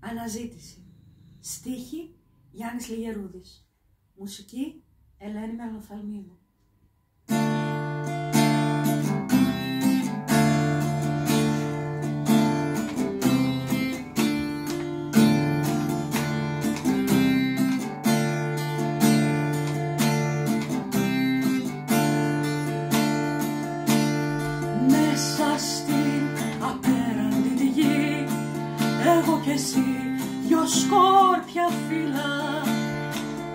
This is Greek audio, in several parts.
Αναζήτηση. Στίχη Γιάννης Λιγερούδης. Μουσική Ελένη Μελοφαλμίδου. Μέσα στην απέραντη τη γη, εγώ κι εσύ, δυο σκόρπια φύλλα,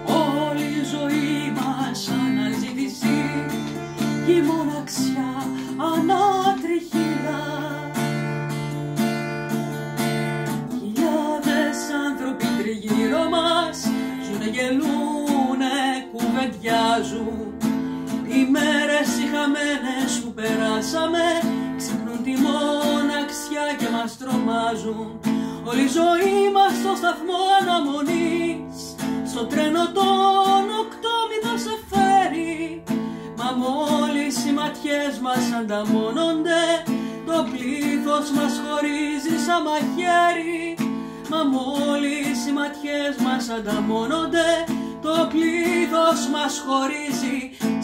όλη η ζωή μας αναζήτηση κι η μοναξιά ανατριχύλα. Χιλιάδες άνθρωποι τριγύρω μας ζουνε, γελούνε, κουβεντιάζουν. Οι μέρες οι χαμένες που περάσαμε ξυπνούν τη μοναξιά και μας τρομάζουν. Όλη η ζωή μας στο σταθμό αναμονής, στο τρένο των 8 μη θα σε φέρει. Μα μόλις οι ματιές μας ανταμώνονται, το πλήθος μας χωρίζει σαν μαχαίρι. Μα μόλις οι ματιές μας ανταμώνονται, το πλήθος μας χωρίζει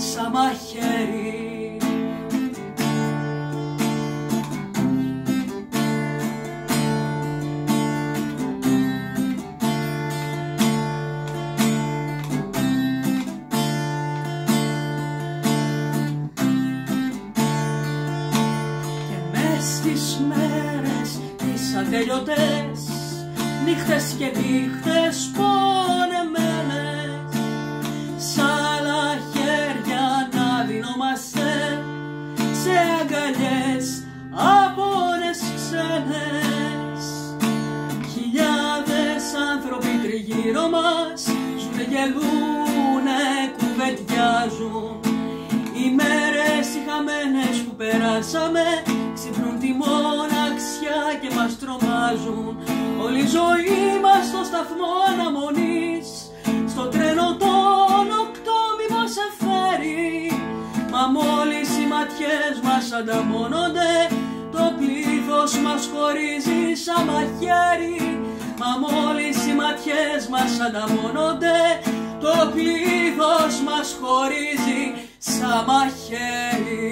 σαν μαχαίρι. Και μες στις μέρες τις ατελειωτές, νύχτες και νύχτες πονεμένες, σ' άλλα χέρια να δινόμαστε σε αγκαλιές άπορες ξένες. Χιλιάδες άνθρωποι τριγύρω μας ζουνε, γελούνε, κουβεντιάζουν. Οι μέρες οι χαμένες που περάσαμε ξυπνούν τη μοναξιά και μας τρομάζουν. Όλη η ζωή μας στο σταθμό αναμονής, στο τρένο των 8 μη μας σε φέρει. Μα μόλις οι ματιές μας ανταμώνονται, το πλήθος μας χωρίζει σαν μαχαίρι. Μα μόλις οι ματιές μας ανταμώνονται, το πλήθος μας χωρίζει σαν μαχαίρι.